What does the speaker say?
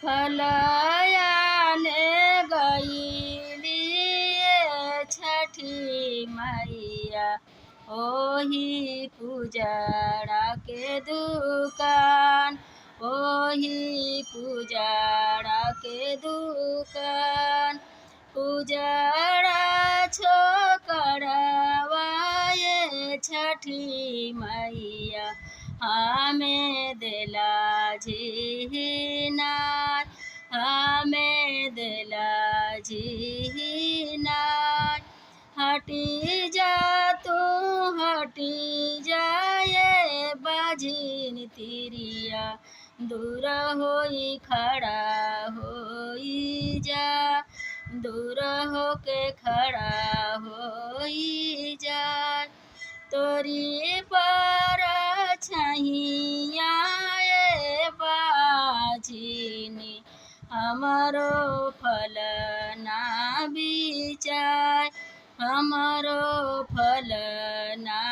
फलयाने गईली छठी मैया ओही पुजारा के दुकान, ओही पुजारा के दुकान। पुजारा छोकरवाए छठी मैया हमें देला झिनार, हमें देला झिनार। हटी जा तू हटी जाए बाजिन तिरिया, दूर होई खड़ा होई जा, दूर होके खड़ा होई जा। तोरी पर छहिया बाजिनी हमारो फल ना बिचाय, हमारो फल ना